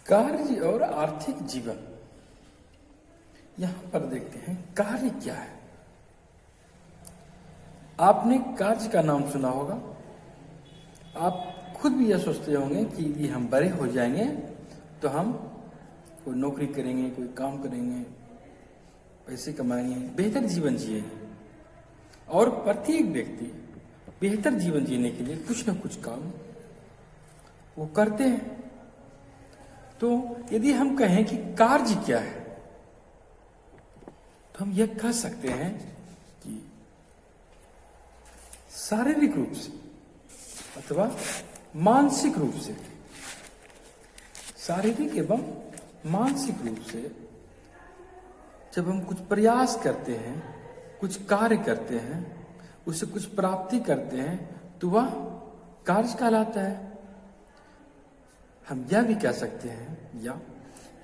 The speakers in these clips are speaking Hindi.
कार्य और आर्थिक जीवन। यहां पर देखते हैं कार्य क्या है। आपने कार्य का नाम सुना होगा। आप खुद भी यह सोचते होंगे कि यदि हम बड़े हो जाएंगे तो हम कोई नौकरी करेंगे, कोई काम करेंगे, पैसे कमाएंगे, बेहतर जीवन जिएंगे। और प्रत्येक व्यक्ति बेहतर जीवन जीने के लिए कुछ न कुछ काम वो करते हैं। तो यदि हम कहें कि कार्य क्या है तो हम यह कह सकते हैं कि शारीरिक रूप से अथवा मानसिक रूप से, शारीरिक एवं मानसिक रूप से जब हम कुछ प्रयास करते हैं, कुछ कार्य करते हैं, उससे कुछ प्राप्ति करते हैं तो वह कार्य कहलाता है। हम यह भी कह सकते हैं या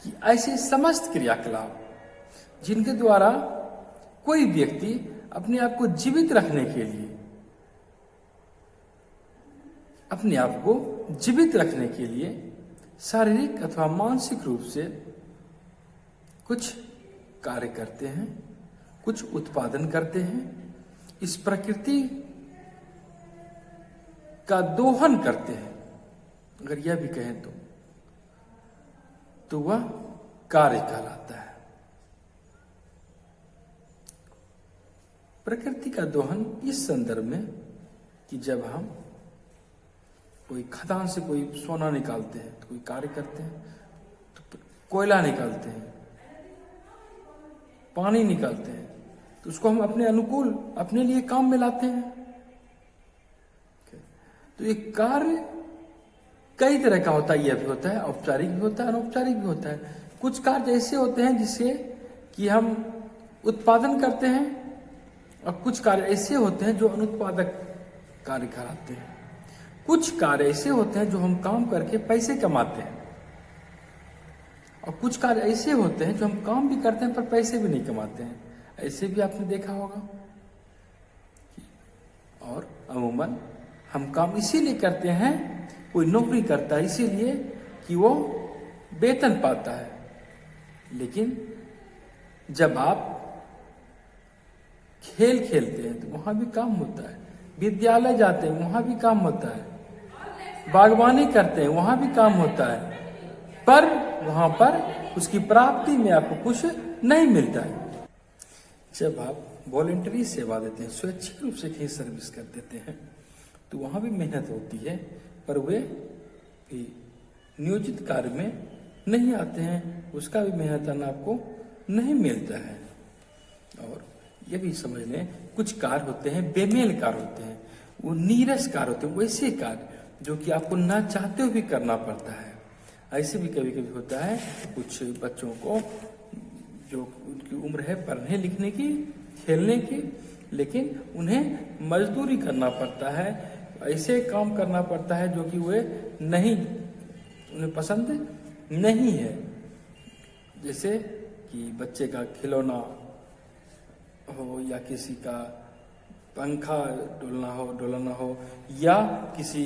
कि ऐसे समस्त क्रियाकलाप जिनके द्वारा कोई व्यक्ति अपने आप को जीवित रखने के लिए, अपने आप को जीवित रखने के लिए शारीरिक अथवा मानसिक रूप से कुछ कार्य करते हैं, कुछ उत्पादन करते हैं, इस प्रकृति का दोहन करते हैं, अगर यह भी कहें तो वह कार्य कहलाता है। प्रकृति का दोहन इस संदर्भ में कि जब हम कोई खदान से कोई सोना निकालते हैं तो कोई कार्य करते हैं, तो कोयला निकालते हैं, पानी निकालते हैं, तो उसको हम अपने अनुकूल अपने लिए काम में लाते हैं। तो ये कार्य कई तरह का होता है। यह भी होता है औपचारिक भी होता है, अनौपचारिक भी होता है। कुछ कार्य ऐसे होते हैं जिससे कि हम उत्पादन करते हैं और कुछ कार्य ऐसे होते हैं जो अनुत्पादक कार्य कहलाते हैं। कुछ कार्य ऐसे होते हैं जो हम काम करके पैसे कमाते हैं और कुछ कार्य ऐसे होते हैं जो हम काम भी करते हैं पर पैसे भी नहीं कमाते हैं। ऐसे भी आपने देखा होगा। और अमूमन हम काम इसीलिए करते हैं, कोई नौकरी करता है इसीलिए कि वो वेतन पाता है। लेकिन जब आप खेल खेलते हैं तो वहां भी काम होता है, विद्यालय जाते हैं वहां भी काम होता है, बागवानी करते हैं वहां भी काम होता है, पर वहां पर उसकी प्राप्ति में आपको कुछ नहीं मिलता है। जब आप वॉलंटरी सेवा देते हैं, स्वैच्छिक रूप से कहीं सर्विस कर देते हैं, तो वहां भी मेहनत होती है, पर वे भी नियोजित कार्य में नहीं आते हैं, उसका भी मेहनताना आपको नहीं मिलता है। और ये भी समझ लें कुछ कार्य होते हैं बेमेल कार्य होते हैं, वो नीरस कार्य होते हैं, वैसे कार्य जो कि आपको ना चाहते हुए भी करना पड़ता है। ऐसे भी कभी कभी होता है कुछ बच्चों को जो उनकी उम्र है पढ़ने लिखने की, खेलने की, लेकिन उन्हें मजदूरी करना पड़ता है, ऐसे काम करना पड़ता है जो कि वे नहीं, उन्हें पसंद नहीं है। जैसे कि बच्चे का खिलौना हो या किसी का पंखा डोलाना हो या किसी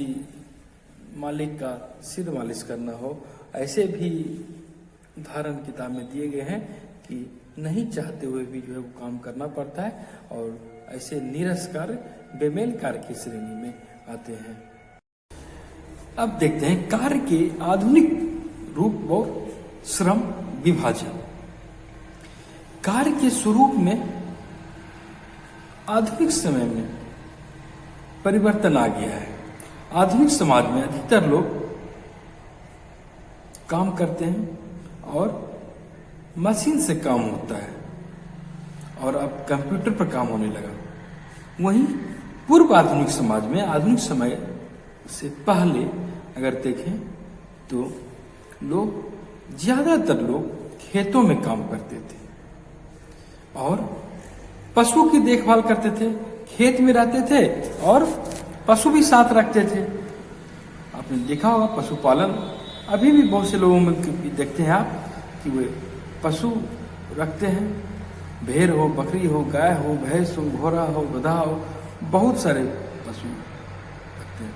मालिक का सिर मालिश करना हो। ऐसे भी उदाहरण किताब में दिए गए हैं कि नहीं चाहते हुए भी जो है वो काम करना पड़ता है और ऐसे नीरस कार्य बेमेल कार्य की श्रेणी में आते हैं। अब देखते हैं कार्य के आधुनिक रूप और श्रम विभाजन। कार्य के स्वरूप में आधुनिक समय में परिवर्तन आ गया है। आधुनिक समाज में अधिकतर लोग काम करते हैं और मशीन से काम होता है और अब कंप्यूटर पर काम होने लगा। वहीं पूर्व आधुनिक समाज में, आधुनिक समय से पहले अगर देखें तो ज्यादातर लोग खेतों में काम करते थे और पशु की देखभाल करते थे, खेत में रहते थे और पशु भी साथ रखते थे। आपने देखा होगा पशुपालन अभी भी बहुत से लोगों में देखते हैं आप कि वे पशु रखते हैं, भेड़ हो, बकरी हो, गाय हो, भैंस हो, घोड़ा हो, गधा हो, बहुत सारे पशु रखते हैं।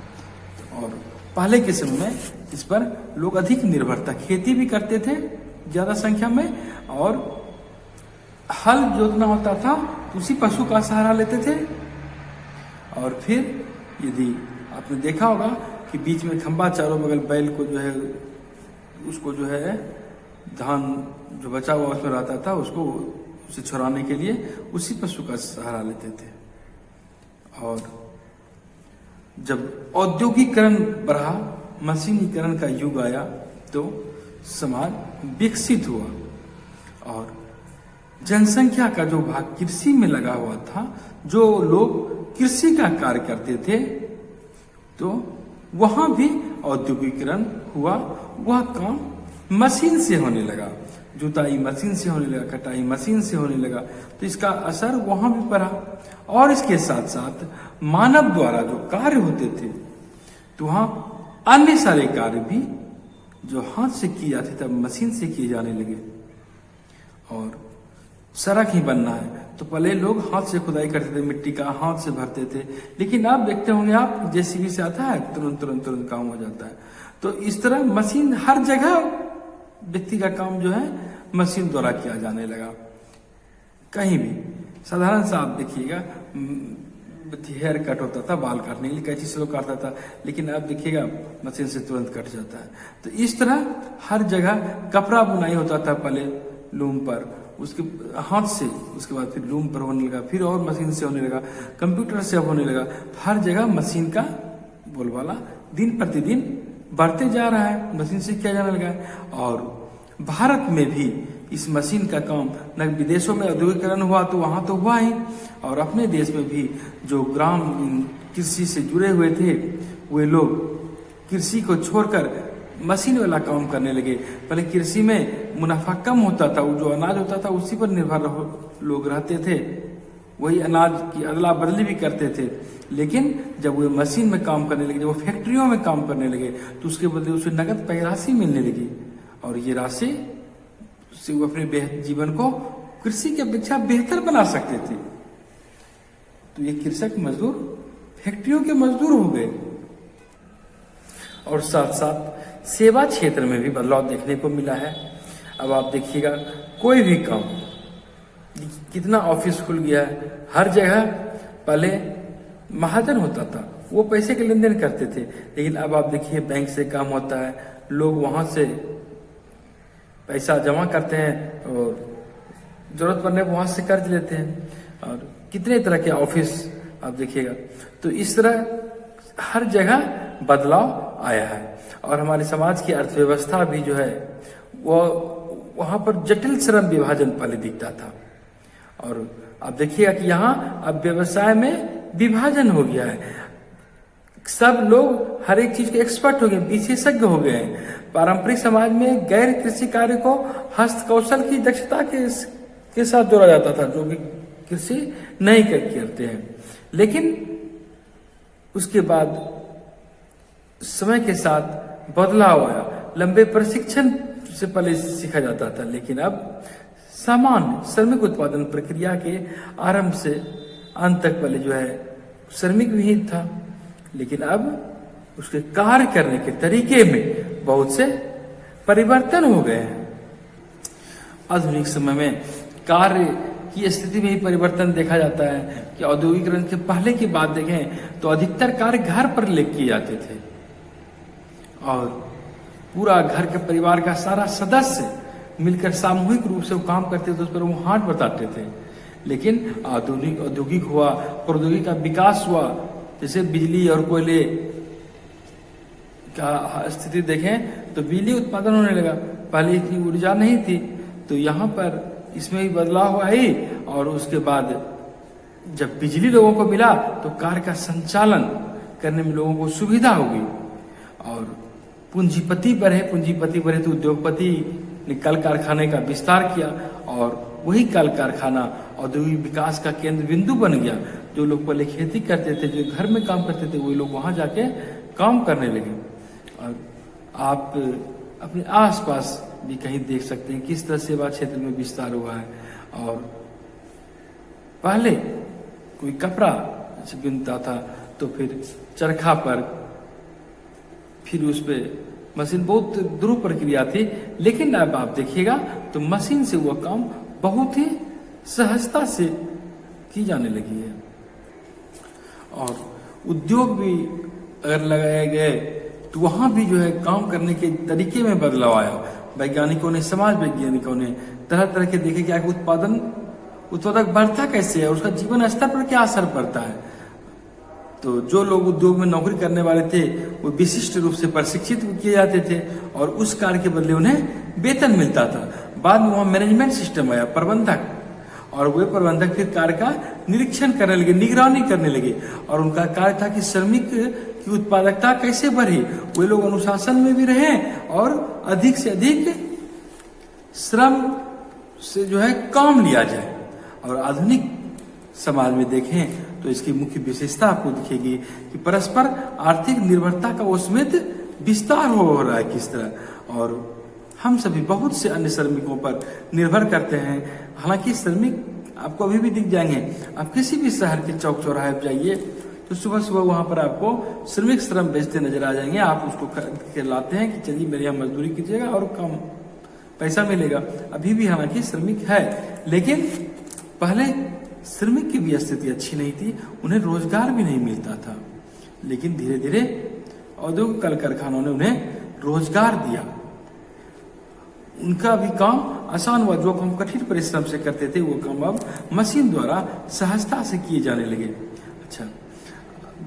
और पहले के समय में इस पर लोग अधिक निर्भर था, खेती भी करते थे ज्यादा संख्या में, और हल जोतना होता था तो उसी पशु का सहारा लेते थे। और फिर यदि आपने देखा होगा कि बीच में खंबा, चारों बगल बैल को जो है, उसको जो है धान जो बचा हुआ उसमें रहता था, उसको उसे छुड़ाने के लिए उसी पशु का सहारा लेते थे। और जब औद्योगिकरण बढ़ा, मशीनीकरण का युग आया, तो समाज विकसित हुआ और जनसंख्या का जो भाग कृषि में लगा हुआ था, जो लोग कृषि का कार्य करते थे, तो वहां भी औद्योगिकरण हुआ। वह काम मशीन से होने लगा, जुताई मशीन से होने लगा, कटाई मशीन से होने लगा, तो इसका असर वहां भी पड़ा। और इसके साथ साथ मानव द्वारा जो कार्य होते थे, तो वहां अन्य सारे कार्य भी जो हाथ से किए जाते थे, मशीन से किए जाने लगे। और सड़क ही बनना है तो पहले लोग हाथ से खुदाई करते थे, मिट्टी का हाथ से भरते थे, लेकिन आप देखते होंगे आप जेसीबी से आता है, तुरंत तुरंत तुरंत काम हो जाता है। तो इस तरह मशीन हर जगह, व्यक्ति का काम जो है मशीन द्वारा किया जाने लगा। कहीं भी साधारण सा आप देखिएगा, हेयर कट होता था, बाल काटने के लिए कैंची से लोग काटता था, लेकिन अब देखिएगा मशीन से तुरंत कट जाता है। तो इस तरह हर जगह कपड़ा बुनाई होता था पहले लूम पर, उसके हाथ से, उसके बाद फिर लूम पर होने लगा, फिर और मशीन से होने लगा, कंप्यूटर से होने लगा। हर जगह मशीन का बोलबाला दिन प्रतिदिन बढ़ते जा रहा है, मशीन से किया जाने लगा है। और भारत में भी इस मशीन का काम, न विदेशों में औद्योगिकरण हुआ तो वहां तो हुआ ही, और अपने देश में भी जो ग्राम कृषि से जुड़े हुए थे, वे लोग कृषि को छोड़कर मशीन वाला काम करने लगे। पहले कृषि में मुनाफा कम होता था, वो जो अनाज होता था उसी पर निर्भर लोग रहते थे, वही अनाज की अदला बदली भी करते थे। लेकिन जब वो मशीन में काम करने लगे, जब वो फैक्ट्रियों में काम करने लगे, तो उसके बदले उसे नगद पैसा राशि मिलने लगी, और ये राशि से वो अपने जीवन को कृषि की अपेक्षा बेहतर बना सकते थे। तो ये कृषक मजदूर फैक्ट्रियों के मजदूर हो गए। और साथ साथ सेवा क्षेत्र में भी बदलाव देखने को मिला है। अब आप देखिएगा, कोई भी काम, कितना ऑफिस खुल गया है, हर जगह पहले महाजन होता था, वो पैसे के लेन देन करते थे, लेकिन अब आप देखिए बैंक से काम होता है, लोग वहां से पैसा जमा करते हैं और जरूरत पड़ने पर वहां से कर्ज लेते हैं, और कितने तरह के ऑफिस आप देखिएगा। तो इस तरह हर जगह बदलाव आया है। और हमारे समाज की अर्थव्यवस्था भी जो है वो, वहां पर जटिल श्रम विभाजन पहले दिखता था, और आप देखिएगा कि यहाँ अब व्यवसाय में विभाजन हो गया है। सब लोग हर एक चीज के एक्सपर्ट हो गए, विशेषज्ञ हो गए हैं। पारंपरिक समाज में गैर कृषि कार्य को हस्त कौशल की दक्षता के साथ जोड़ा जाता था, जो कि कृषि नहीं करते हैं। लेकिन उसके बाद समय के साथ बदलाव आया, लंबे प्रशिक्षण से पहले सीखा जाता था, लेकिन अब सामान्य श्रमिक उत्पादन प्रक्रिया के आरंभ से अंत तक पहले जो है श्रमिक विहित था, लेकिन अब उसके कार्य करने के तरीके में बहुत से परिवर्तन हो गए हैं। आधुनिक समय में कार्य की स्थिति में ही परिवर्तन देखा जाता है कि औद्योगिकरण के पहले की बात देखें तो अधिकतर कार्य घर पर ले किए जाते थे, और पूरा घर के परिवार का सारा सदस्य मिलकर सामूहिक रूप से वो काम करते थे, उस पर वो हाथ बताते थे। लेकिन आधुनिक औद्योगिक हुआ, प्रौद्योगिकी का विकास हुआ, जैसे बिजली और कोयले का स्थिति देखें तो बिजली उत्पादन होने लगा, पहले इतनी ऊर्जा नहीं थी, तो यहाँ पर इसमें भी बदलाव आई। और उसके बाद जब बिजली लोगों को मिला तो कार्य का संचालन करने में लोगों को सुविधा होगी, और पूंजीपति बढ़े तो उद्योगपति ने कल कारखाने का विस्तार किया, और वही कल कारखाना औद्योगिक विकास का केंद्र बिंदु बन गया। जो लोग पहले खेती करते थे, जो घर में काम करते थे, वही लोग वहां जाके काम करने लगे। और आप अपने आसपास भी कहीं देख सकते हैं किस तरह सेवा क्षेत्र में विस्तार हुआ है। और पहले कोई कपड़ा बुनता था तो फिर चरखा पर फिर उस पे मशीन, बहुत ध्रुव प्रक्रिया थी, लेकिन अब आप देखिएगा तो मशीन से वह काम बहुत ही सहजता से की जाने लगी है। और उद्योग भी अगर लगाए गए तो वहां भी जो है काम करने के तरीके में बदलाव आया। वैज्ञानिकों ने, समाज वैज्ञानिकों ने तरह तरह के देखे क्या उत्पादक बढ़ता कैसे है, उसका जीवन स्तर पर क्या असर पड़ता है। तो जो लोग उद्योग में नौकरी करने वाले थे वो विशिष्ट रूप से प्रशिक्षित किए जाते थे और उस कार्य के बदले उन्हें वेतन मिलता था। बाद में वहां मैनेजमेंट सिस्टम आया, प्रबंधक, और वे प्रबंधक फिर कार्य का निरीक्षण करने लगे, निगरानी करने लगे, और उनका कार्य था कि श्रमिक की उत्पादकता कैसे बढ़े, वे लोग अनुशासन में भी रहे और अधिक से अधिक श्रम से जो है काम लिया जाए। और आधुनिक समाज में देखें तो इसकी मुख्य विशेषता आपको दिखेगी कि परस्पर आर्थिक निर्भरता का उसमें विस्तार हो रहा है किस तरह। और हम सभी बहुत से अन्य श्रमिकों पर निर्भर करते हैं। हालांकि श्रमिक आपको अभी भी दिख जाएंगे, आप किसी भी शहर के चौक चौराहे पर जाइए तो सुबह सुबह वहां पर आपको श्रमिक श्रम बेचते नजर आ जाएंगे। आप उसको खरीद के लाते हैं कि चलिए मेरे यहाँ मजदूरी कीजिएगा और कम पैसा मिलेगा। अभी भी हालांकि श्रमिक है, लेकिन पहले श्रमिक की भी स्थिति अच्छी नहीं थी, उन्हें रोजगार भी नहीं मिलता था। लेकिन धीरे धीरे औद्योगिक कल कारखानों ने उन्हें रोजगार दिया, उनका भी काम आसान हुआ। जो काम कठिन परिश्रम से करते थे वो काम अब मशीन द्वारा सहजता से किए जाने लगे। अच्छा,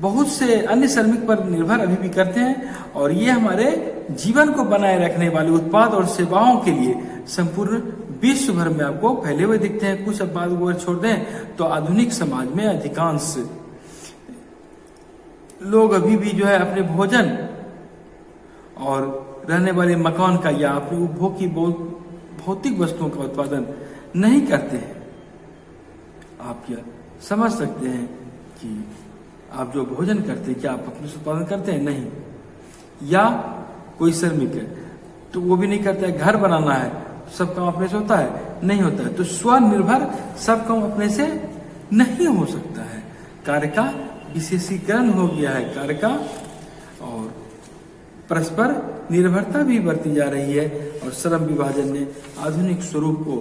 बहुत से अन्य श्रमिक पर निर्भर अभी भी करते हैं और ये हमारे जीवन को बनाए रखने वाले उत्पाद और सेवाओं के लिए संपूर्ण विश्व भर में आपको फैले हुए दिखते हैं। कुछ अब बात अगर छोड़ दें तो आधुनिक समाज में अधिकांश लोग अभी भी जो है अपने भोजन और रहने वाले मकान का या अपने उपभोग की भौतिक वस्तुओं का उत्पादन नहीं करते हैं। आप क्या समझ सकते हैं कि आप जो भोजन करते हैं क्या आप अपने से उत्पादन करते हैं? नहीं। या कोई श्रमिक है तो वो भी नहीं करता है। घर बनाना है, सब काम अपने से होता है? नहीं होता है। तो स्वनिर्भर सब काम अपने से नहीं हो सकता है। कार्य का विशेषीकरण हो गया है कार्य का, और परस्पर निर्भरता भी बढ़ती जा रही है और श्रम विभाजन ने आधुनिक स्वरूप को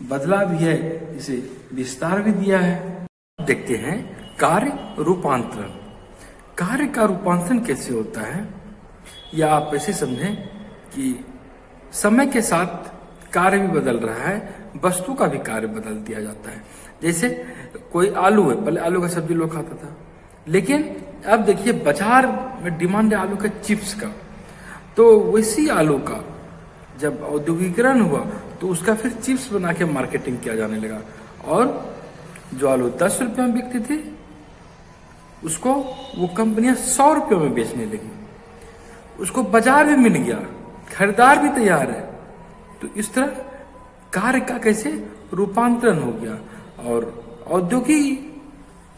बदला भी है, इसे विस्तार भी दिया है। देखते हैं कार्य रूपांतरण। कार्य का रूपांतरण कैसे होता है, या आप ऐसे समझें कि समय के साथ कार्य भी बदल रहा है, वस्तु का भी कार्य बदल दिया जाता है। जैसे कोई आलू है, पहले आलू का सब्जी लोग खाता था, लेकिन अब देखिए बाजार में डिमांड है आलू के चिप्स का। तो वैसी आलू का जब औद्योगिकरण हुआ तो उसका फिर चिप्स बना के मार्केटिंग किया जाने लगा, और जो आलू 10 रुपये में बिकती थी उसको वो कंपनियां 100 रुपये में बेचने लगी। उसको बाजार भी मिल गया, खरीदार भी तैयार है। तो इस तरह कार्य का कैसे रूपांतरण हो गया। और औद्योगिक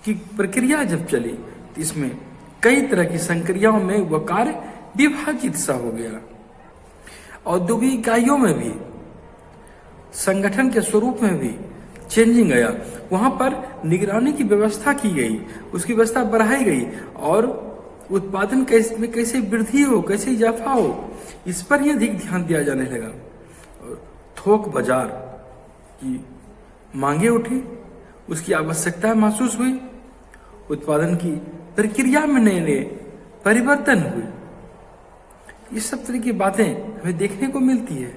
की प्रक्रिया जब चली तो इसमें कई तरह की संक्रियाओं में वह कार्य विभाजित सा हो गया। औद्योगिक इकाइयों में भी, संगठन के स्वरूप में भी चेंजिंग आया। वहां पर निगरानी की व्यवस्था की गई, उसकी व्यवस्था बढ़ाई गई, और उत्पादन में कैसे वृद्धि हो, कैसे इजाफा हो, इस पर ही अधिक ध्यान दिया जाने लगा। और थोक बाजार की मांगे उठी, उसकी आवश्यकता महसूस हुई, उत्पादन की प्रक्रिया में नए नए परिवर्तन हुए। इस सब तरह की बातें हमें देखने को मिलती है।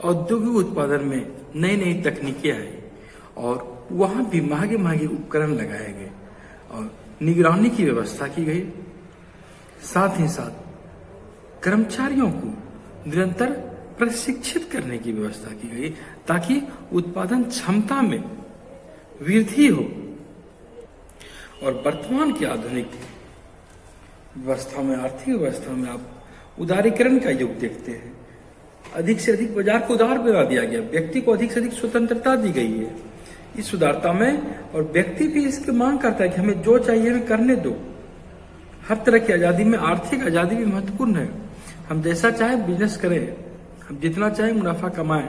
औद्योगिक उत्पादन में नई नई तकनीकें आई और वहां भी महंगे महंगे उपकरण लगाए गए और निगरानी की व्यवस्था की गई। साथ ही साथ कर्मचारियों को निरंतर प्रशिक्षित करने की व्यवस्था की गई ताकि उत्पादन क्षमता में वृद्धि हो। और वर्तमान की आधुनिक व्यवस्था में, आर्थिक व्यवस्था में आप उदारीकरण का युग देखते हैं। अधिक से अधिक बाजार को उदार बना दिया गया, व्यक्ति को अधिक से अधिक स्वतंत्रता दी गई है इस उदारता में, और व्यक्ति भी इसकी मांग करता है कि हमें जो चाहिए हमें करने दो। हर तरह की आजादी में आर्थिक आजादी भी महत्वपूर्ण है। हम जैसा चाहे बिजनेस करें, हम जितना चाहे मुनाफा कमाएं,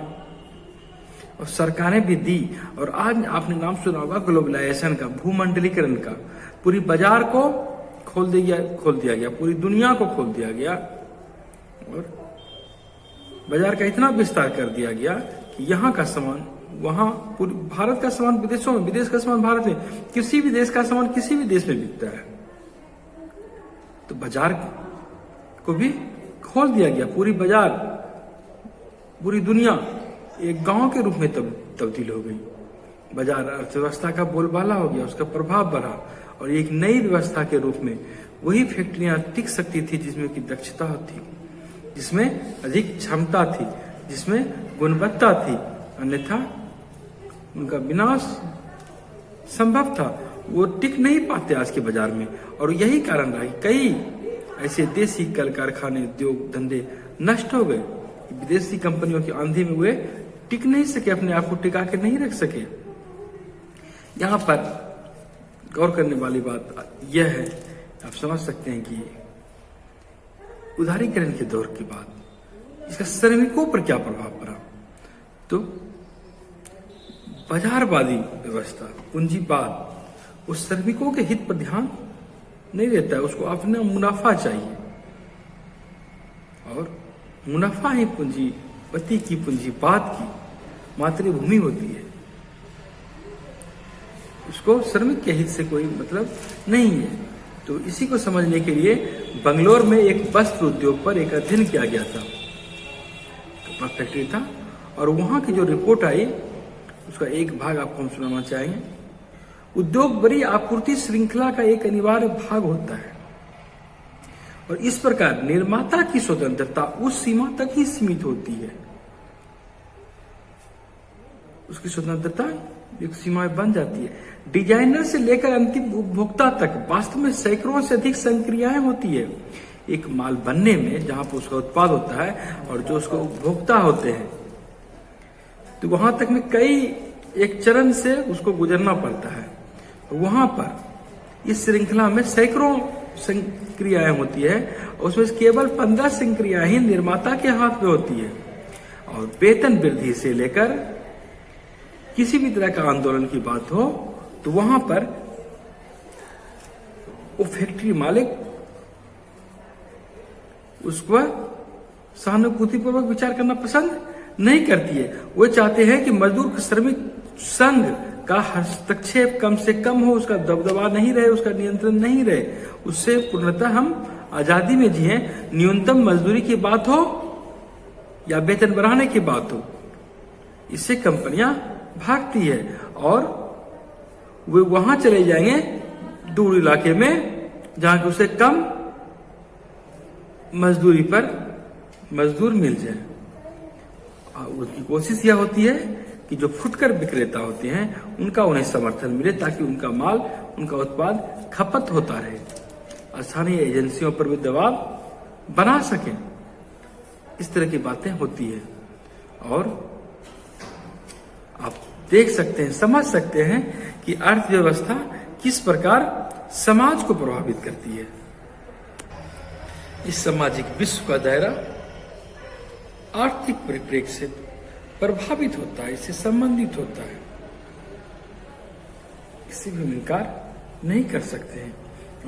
और सरकारें भी दी। और आज आपने नाम सुना होगा ग्लोबलाइजेशन का, भूमंडलीकरण का। पूरी बाजार को खोल दिया गया, पूरी दुनिया को खोल दिया गया और बाजार का इतना विस्तार कर दिया गया कि यहाँ का सामान वहां, पूरी भारत का सामान विदेशों में, विदेश का सामान भारत में, किसी भी देश का सामान किसी भी देश में बिकता है। तो बाजार को भी खोल दिया गया, पूरी बाजार, पूरी दुनिया एक गांव के रूप में तब्दील हो गई। बाजार अर्थव्यवस्था का बोलबाला हो गया, उसका प्रभाव बढ़ा और एक नई व्यवस्था के रूप में वही फैक्ट्रियां टिक सकती थी जिसमें की दक्षता थी, जिसमें अधिक क्षमता थी, जिसमें गुणवत्ता थी, अन्यथा उनका विनाश संभव था। वो टिक नहीं पाते आज के बाजार में। और यही कारण रहा कि कई ऐसे देसी कल कारखाने, उद्योग धंधे नष्ट हो गए। विदेशी कंपनियों की आंधी में वे टिक नहीं सके, अपने आप को टिका के नहीं रख सके। यहाँ पर गौर करने वाली बात यह है, आप समझ सकते हैं कि उदारीकरण के दौर के बाद इसका श्रमिकों पर क्या प्रभाव पड़ा। तो बाजारवादी व्यवस्था, पूंजीवाद, उस श्रमिकों के हित पर ध्यान नहीं देता है, उसको अपना मुनाफा चाहिए और मुनाफा ही पूंजीपति की, पूंजीवाद की मातृभूमि होती है। उसको श्रमिक के हित से कोई मतलब नहीं है। तो इसी को समझने के लिए बंगलोर में एक वस्त्र उद्योग पर एक अध्ययन किया गया था, कपड़ा फैक्ट्री था, और वहां की जो रिपोर्ट आई उसका एक भाग आपको हम सुनाना चाहेंगे। उद्योग बड़ी आपूर्ति श्रृंखला का एक अनिवार्य भाग होता है और इस प्रकार निर्माता की स्वतंत्रता उस सीमा तक ही सीमित होती है। उसकी स्वतंत्रता एक सीमा बन जाती है। डिजाइनर से लेकर अंतिम उपभोक्ता तक वास्तव में सैकड़ों से अधिक संक्रियाएं होती है एक माल बनने में, जहां पर उसका उत्पाद होता है और जो उसको उपभोक्ता होते हैं। तो वहां तक में कई एक चरण से उसको गुजरना पड़ता है। वहां पर इस श्रृंखला में सैकड़ों संक्रियाएं होती है और उसमें केवल 15 संक्रियाएं ही निर्माता के हाथ में होती है। और वेतन वृद्धि से लेकर किसी भी तरह का आंदोलन की बात हो तो वहां पर वो फैक्ट्री मालिक उसको सहानुभूतिपूर्वक विचार करना पसंद नहीं करती है। वो चाहते हैं कि मजदूर श्रमिक संघ का हस्तक्षेप कम से कम हो, उसका दबदबा नहीं रहे, उसका नियंत्रण नहीं रहे, उससे पूर्णतः हम आजादी में जिए। न्यूनतम मजदूरी की बात हो या वेतन बढ़ाने की बात हो, इससे कंपनियां भागती है और वे वहां चले जाएंगे दूर इलाके में जहां कि उसे कम मजदूरी पर मजदूर मिल जाए। उनकी कोशिश यह होती है कि जो फुटकर विक्रेता होते हैं उनका उन्हें समर्थन मिले ताकि उनका माल, उनका उत्पाद खपत होता रहे। स्थानीय एजेंसियों पर भी दबाव बना सके, इस तरह की बातें होती है। और आप देख सकते हैं, समझ सकते हैं कि अर्थव्यवस्था किस प्रकार समाज को प्रभावित करती है। इस सामाजिक विश्व का दायरा आर्थिक परिप्रेक्ष्य से प्रभावित होता है, इससे संबंधित होता है। इससे भी हम इनकार नहीं कर सकते हैं,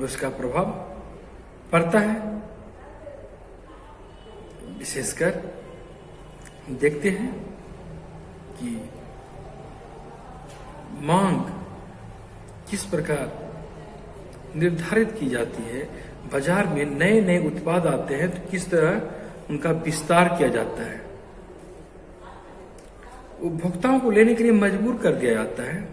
उसका प्रभाव पड़ता है। विशेषकर देखते हैं कि मांग किस प्रकार निर्धारित की जाती है। बाजार में नए नए उत्पाद आते हैं तो किस तरह उनका विस्तार किया जाता है, उपभोक्ताओं को लेने के लिए मजबूर कर दिया जाता है।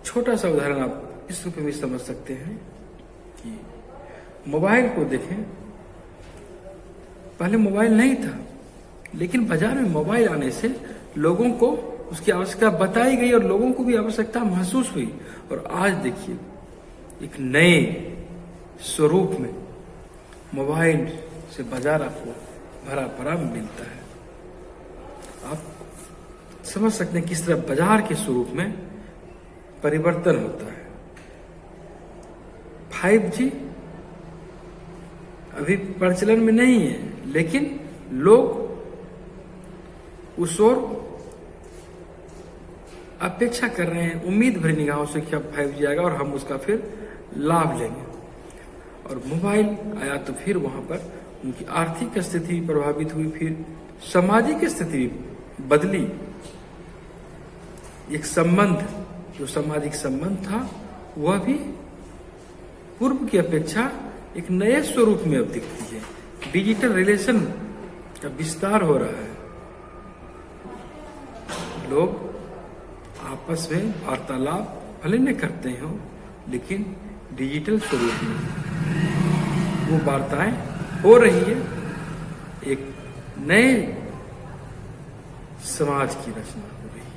छोटा सा उदाहरण आप इस रूप में समझ सकते हैं कि मोबाइल को देखें। पहले मोबाइल नहीं था, लेकिन बाजार में मोबाइल आने से लोगों को उसकी आवश्यकता बताई गई और लोगों को भी आवश्यकता महसूस हुई। और आज देखिए एक नए स्वरूप में मोबाइल से बाजार आपको भरा भरा मिलता है। आप समझ सकते हैं किस तरह बाजार के स्वरूप में परिवर्तन होता है। 5G अभी प्रचलन में नहीं है, लेकिन लोग उस ओर अपेक्षा कर रहे हैं, उम्मीद भरी निगाहों से कि अब 5G आएगा और हम उसका फिर लाभ लेंगे। और मोबाइल आया तो फिर वहां पर उनकी आर्थिक स्थिति प्रभावित हुई, फिर सामाजिक स्थिति बदली। एक संबंध, जो सामाजिक संबंध था, वह भी पूर्व की अपेक्षा एक नए स्वरूप में अब दिखती है। डिजिटल रिलेशन का विस्तार हो रहा है। लोग आपस में वार्तालाप भले न करते हो, लेकिन डिजिटल स्वरूप में वो वार्ताएं हो रही है। एक नए समाज की रचना हो रही है।